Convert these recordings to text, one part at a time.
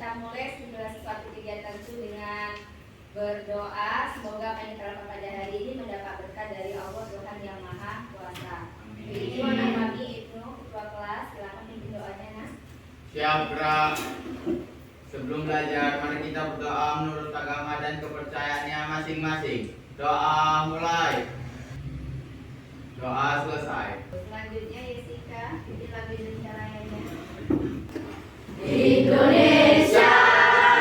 kita mulai segala sesuatu kegiatan itu dengan berdoa. Semoga apa yang kita lakukan pada hari ini mendapat berkah dari Allah Tuhan Yang Maha Kuasa. Ini kami Ibnu, ketua kelas, silakan pimpin doanya, Nas. Siap, Bra. Sebelum belajar, mari kita berdoa menurut agama dan kepercayaannya masing-masing. Doa mulai. Doa selesai. Selanjutnya Yesika, ini lagu Indonesia Rayanya. Indonesia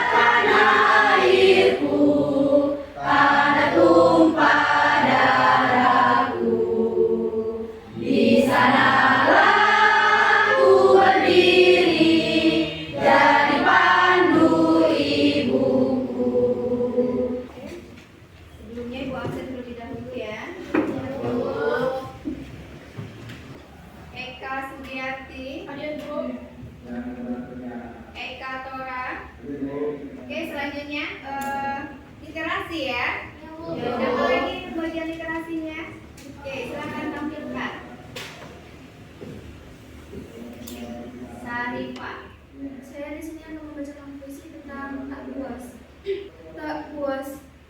tanah airku, tanah tumpah darahku. Di sanalah ku berdiri, jadi pandu ibuku. Sebelumnya Ibu absen terlebih dahulu ya. Eka Sugiarti, Eka Tora. Oke, selanjutnya literasi ya. Siapa lagi bagian literasinya? Oke, silakan tampilkan. Sarifah. Saya di sini akan membacakan puisi tentang tak puas. Tak puas,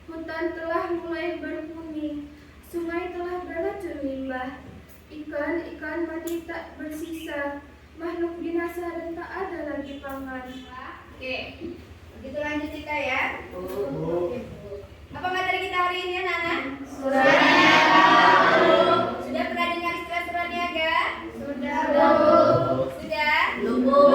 hutan telah mulai berbunyi, sungai telah beracun limbah, ikan mati tak bersisa, makhluk binasa dan tak ada lagi pangan. Oke, begitu lanjut kita ya. Apa materi kita hari ini, anak-anak? Surat niaga. Sudah pernah dengar istilah surat niaga? Sudah. Sudah? Belum.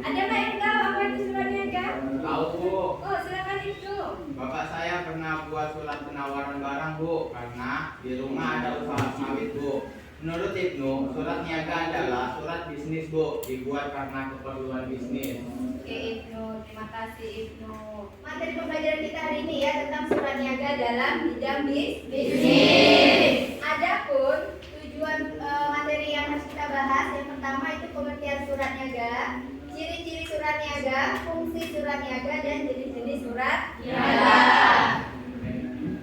Ada nggak yang tahu apa itu surat niaga? Tahu, Bu. Oh, silakan itu. Bapak saya pernah buat surat penawaran barang, Bu, karena di rumah ada usaha sawit, Bu. Menurut Ibnu, surat niaga adalah surat bisnis, Bu, dibuat karena keperluan bisnis. Oke, Ibnu, terima kasih Ibnu. Materi pembelajaran kita hari ini ya tentang surat niaga dalam bidang bisnis. Adapun tujuan materi yang harus kita bahas, yang pertama itu pengertian surat niaga, ciri-ciri surat niaga, fungsi surat niaga, dan jenis-jenis surat niaga.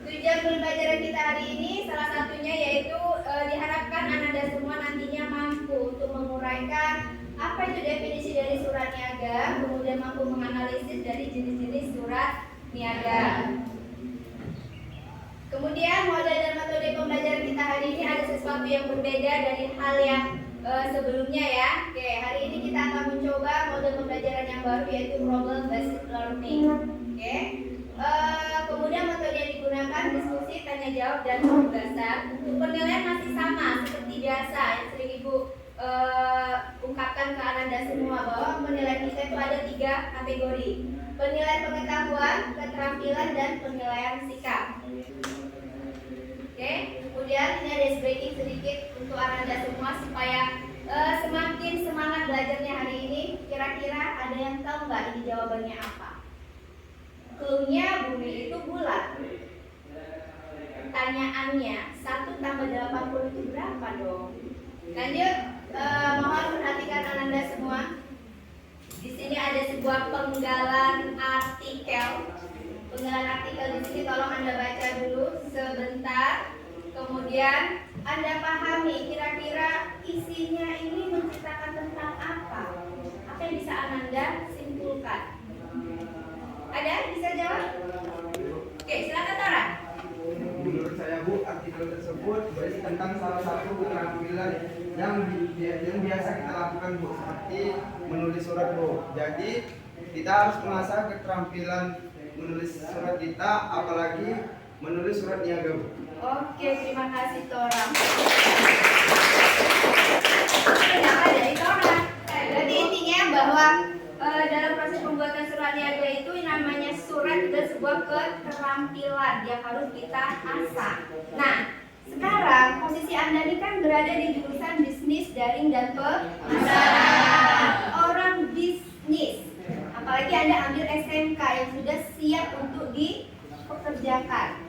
Tujuan pembelajaran kita hari ini salah satunya yaitu diharapkan Anda semua nantinya mampu untuk menguraikan apa itu definisi dari surat niaga, kemudian mampu menganalisis dari jenis-jenis surat niaga. Kemudian model dan metode pembelajaran kita hari ini ada sesuatu yang berbeda dari hal yang sebelumnya ya. Oke, hari ini kita akan mencoba model pembelajaran yang baru yaitu problem based learning. Oke. Kemudian metode yang digunakan diskusi, tanya jawab, dan penugasan. Untuk penilaian masih sama seperti biasa yang sering Ibu ungkapkan ke Anda semua bahwa penilaian kita itu ada 3 kategori: penilaian pengetahuan, keterampilan, dan penilaian sikap. Oke, kemudian ini ada breaking sedikit untuk Anda semua supaya semakin semangat belajarnya hari ini. Kira-kira ada yang tahu nggak ini jawabannya apa? Clue-nya bumi itu bulat. Pertanyaannya, 1 tambah 80 itu berapa dong? Lanjut, mohon perhatikan Anda semua. Di sini ada sebuah penggalan artikel. Penggalan artikel di sini tolong Anda baca dulu sebentar. Kemudian Anda pahami kira-kira isinya ini menceritakan tentang apa? Apa yang bisa Anda simpulkan? Ada yang bisa jawab? Oke, silakan Tara. Menurut saya, Bu, artikel tersebut berisi tentang salah satu keterampilan yang biasa kita lakukan, Bu, seperti menulis surat, Bu. Jadi kita harus mengasah keterampilan menulis surat kita, apalagi menulis surat niaga, Bu. Oke, terima kasih Tora. Kenapa dari Tora? Jadi intinya bahwa dalam proses pembuatan surat niaga itu namanya surat adalah sebuah keterampilan yang harus kita asah. Nah, sekarang posisi Anda ini kan berada di jurusan bisnis, daring, dan pemasaran. Orang bisnis, apalagi Anda ambil SMK yang sudah siap untuk dipekerjakan.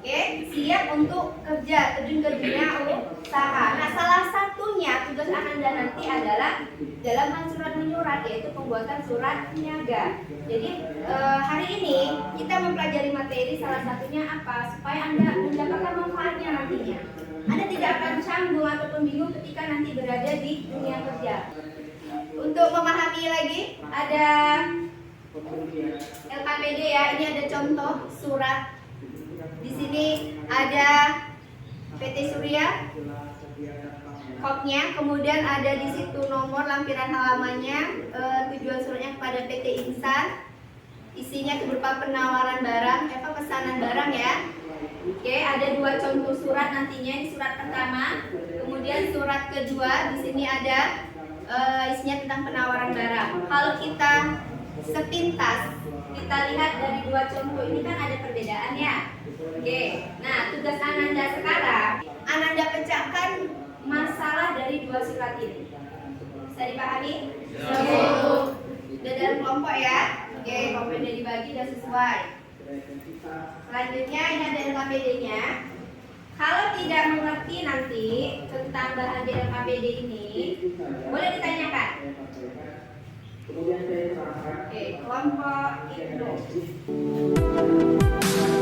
Oke, siap untuk kerja, terjun ke dunia usaha. Nah, salah satunya tugas Anda nanti adalah dalam hal surat menyurat, yaitu pembuatan surat niaga. Jadi hari ini kita mempelajari materi salah satunya apa, supaya Anda mendapatkan manfaatnya nantinya. Anda tidak akan canggung ataupun bingung ketika nanti berada di dunia kerja. Untuk memahami lagi, ada LKPD ya. Ini ada contoh surat. Di sini ada PT Surya, kodnya, kemudian ada di situ nomor lampiran halamannya, tujuan suratnya kepada PT Insan. Isinya berupa penawaran barang, pesanan barang ya. Oke, ada 2 contoh surat nantinya. Ini surat pertama, kemudian surat kedua. Di sini ada isinya tentang penawaran barang. Kalau kita sepintas kita lihat dari 2 contoh ini kan ada perbedaannya. Oke, nah tugas Ananda sekarang, Ananda pecahkan masalah dari 2 surat ini. Bisa dipahami? Sudah dalam kelompok ya. Oke, kelompoknya dibagi dan sesuai. Selanjutnya ini ada LKPD-nya. Kalau tidak mengerti nanti tentang bahan di LKPD ini, boleh ditanyakan. Oke, kelompok Indo.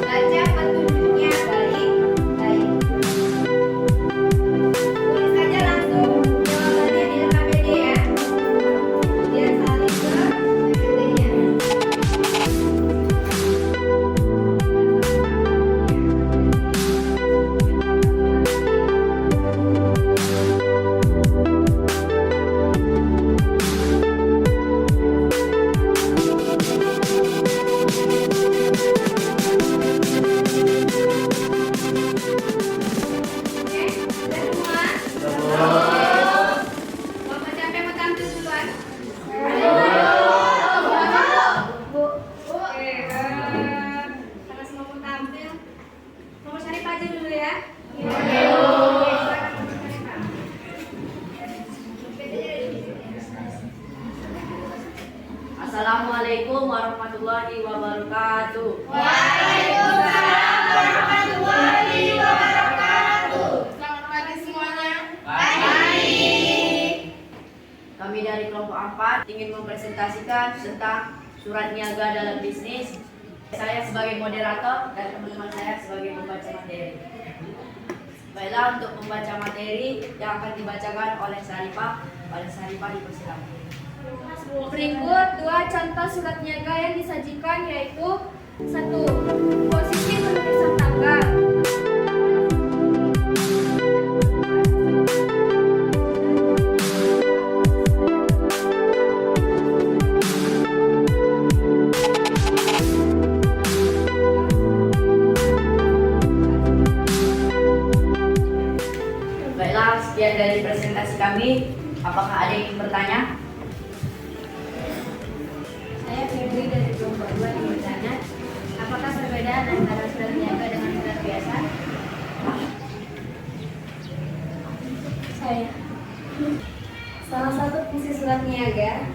Baca petunjuknya baik-baik. Tulis saja langsung jawabannya di LKPD ya. Biar salin ke LKPD-nya. Assalamualaikum warahmatullahi wabarakatuh. Waalaikumsalam warahmatullahi wabarakatuh. Selamat pagi semuanya. Pagi. Kami dari kelompok 4 ingin mempresentasikan tentang surat niaga dalam bisnis. Saya sebagai moderator dan teman-teman saya sebagai pembaca materi. Baiklah, untuk membaca materi yang akan dibacakan oleh Sarifah dipersilakan. Berikut 2 contoh surat niaga yang disajikan, yaitu 1. Posisi penulisan tanggal. Baiklah, sekian dari presentasi kami. Apakah ada yang ingin bertanya? Saya Febri dari kelompok 2 yang bertanya, apakah perbedaan antara surat niaga dengan surat biasa? Saya. Salah satu fungsi surat niaga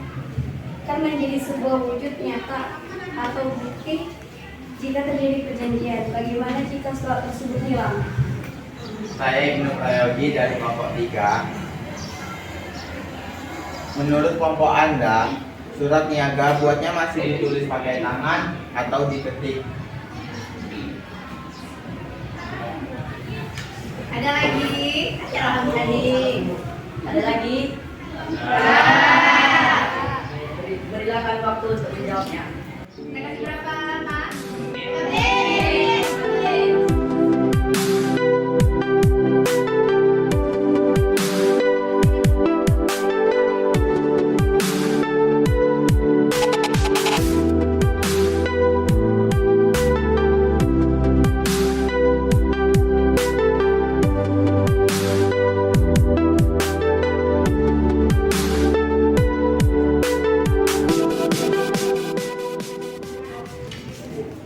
kan menjadi sebuah wujud nyata atau bukti jika terjadi perjanjian. Bagaimana jika surat tersebut hilang? Saya Ibnu Prayogi dari kelompok 3. Menurut kelompok Anda, surat niaga buatnya masih ditulis pakai tangan atau diketik? Ada lagi? Ya, Ada lagi? Berikan waktu untuk menjawabnya. Kita kasih berapa lama?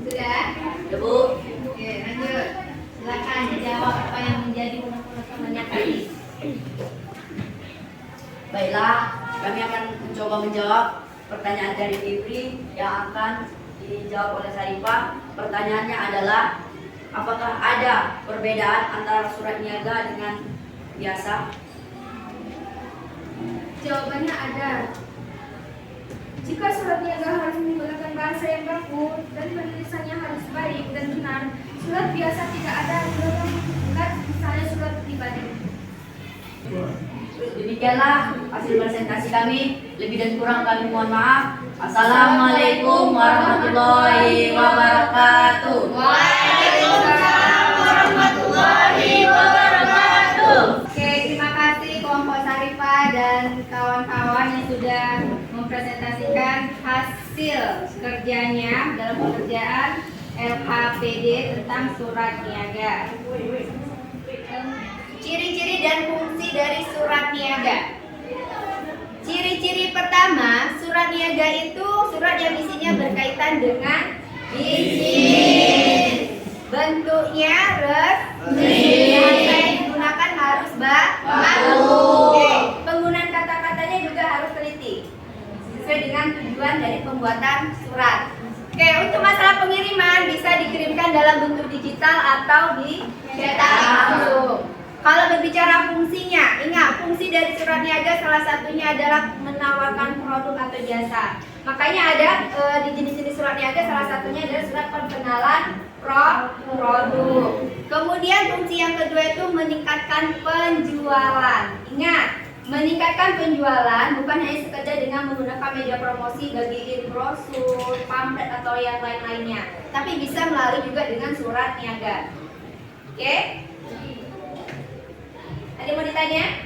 Sudah? Ya, Bu. Oke, lanjut. Silakan jawab apa yang menjadi pertanyaannya tadi. Baiklah, kami akan mencoba menjawab pertanyaan dari Febri yang akan dijawab oleh Sarifah. Pertanyaannya adalah, apakah ada perbedaan antara surat niaga dengan biasa? Jawabannya ada. Jika surat niaga harus menggunakan bahasa yang baku dan penulisannya harus baik dan benar, surat biasa tidak ada aturan yang membuat, misalnya surat pribadi. Demikianlah hasil presentasi kami. Lebih dan kurang kami mohon maaf. Assalamualaikum warahmatullahi wabarakatuh. Waalaikumsalam warahmatullahi wabarakatuh. Oke, terima kasih kelompok Sarifah dan kawan-kawan yang sudah mempresentasikan hasil kerjanya dalam pekerjaan LHPD tentang surat niaga. Ciri-ciri dan fungsi dari surat niaga. Ciri-ciri pertama, surat niaga itu surat yang isinya berkaitan dengan bisnis. Bentuknya resmi. Kata yang digunakan harus baku. Oke, penggunaan kata-katanya juga harus teliti sesuai dengan tujuan dari pembuatan surat. Oke, untuk masalah pengiriman bisa dikirimkan dalam bentuk digital atau dicetak langsung. Kalau berbicara fungsinya, ingat fungsi dari surat niaga salah satunya adalah menawarkan produk atau jasa. Makanya ada di jenis-jenis surat niaga salah satunya adalah surat perkenalan produk. Kemudian fungsi yang kedua itu meningkatkan penjualan. Ingat, meningkatkan penjualan bukan hanya sekedar dengan menggunakan media promosi, bagiin brosur, pamflet atau yang lain-lainnya, tapi bisa melalui juga dengan surat niaga. Oke? Ada mau ditanya?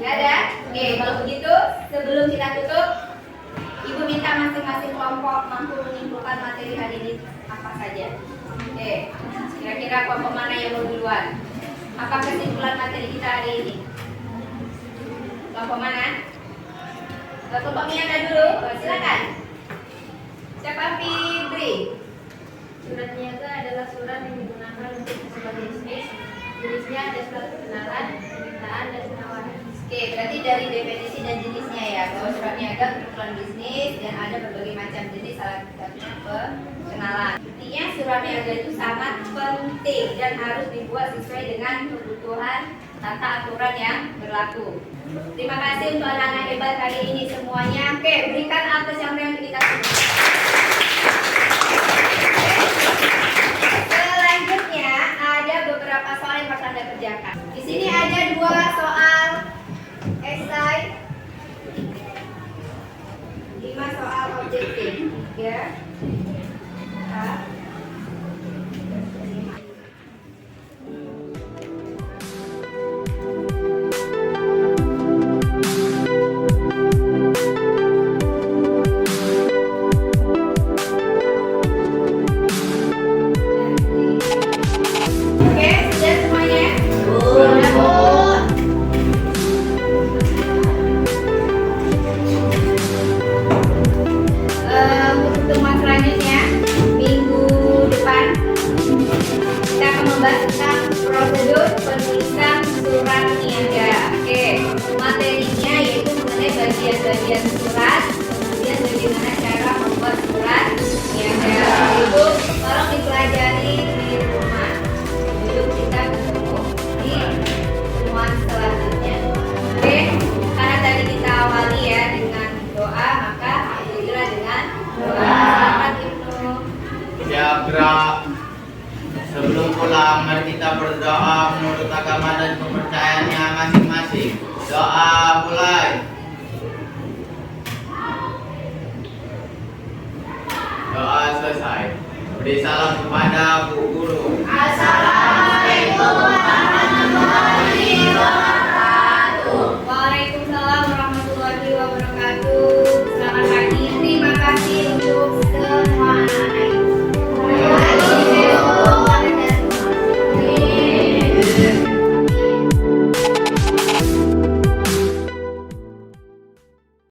Gak ada? Oke, kalau begitu sebelum kita tutup, Ibu minta masing-masing kelompok mampu menyimpulkan materi hari ini apa saja. Oke, kira-kira kelompok mana yang mau duluan? Apa kesimpulan materi kita hari ini? Kelompok mana? Kelompok Miana dulu, silakan. Siapa Fibri? Surat niaga adalah surat yang digunakan untuk sebagai bisnis. Jenisnya ada surat perkenalan, permintaan, dan penawaran. Oke, berarti dari definisi dan jenisnya ya, bahwa surat niaga berkenalan bisnis dan ada berbagai macam jenis, salah satunya perkenalan. Intinya surat niaga itu sangat penting dan harus dibuat sesuai dengan kebutuhan tata aturan yang berlaku. Terima kasih untuk anak-anak hebat hari ini semuanya. Oke, berikan aplaus yang meriah untuk kita semua. Selanjutnya ada beberapa soal yang harus Anda kerjakan. Di sini ada 2 soal esai, 5 soal objektif, ya. Oke, sudah semuanya? Sudah, Bu. Untuk pertemuan selanjutnya minggu depan kita akan membahas tentang prosedur penulisan surat niaga. Oke, materinya yaitu mengenai bagian-bagian surat, kemudian bagaimana cara membuat surat niaga. Itu tolong dipelajari di rumah. Sebelum kita ketemu di pertemuan selanjutnya. Oke, karena tadi kita awali ya dengan doa, maka akhirilah dengan doa. Selamat Ibnu. Siap, gerak. Sebelum pulang, mari kita berdoa menurut agama dan kepercayaannya masing-masing. Doa mulai. Doa selesai. Beri salam kepada bu guru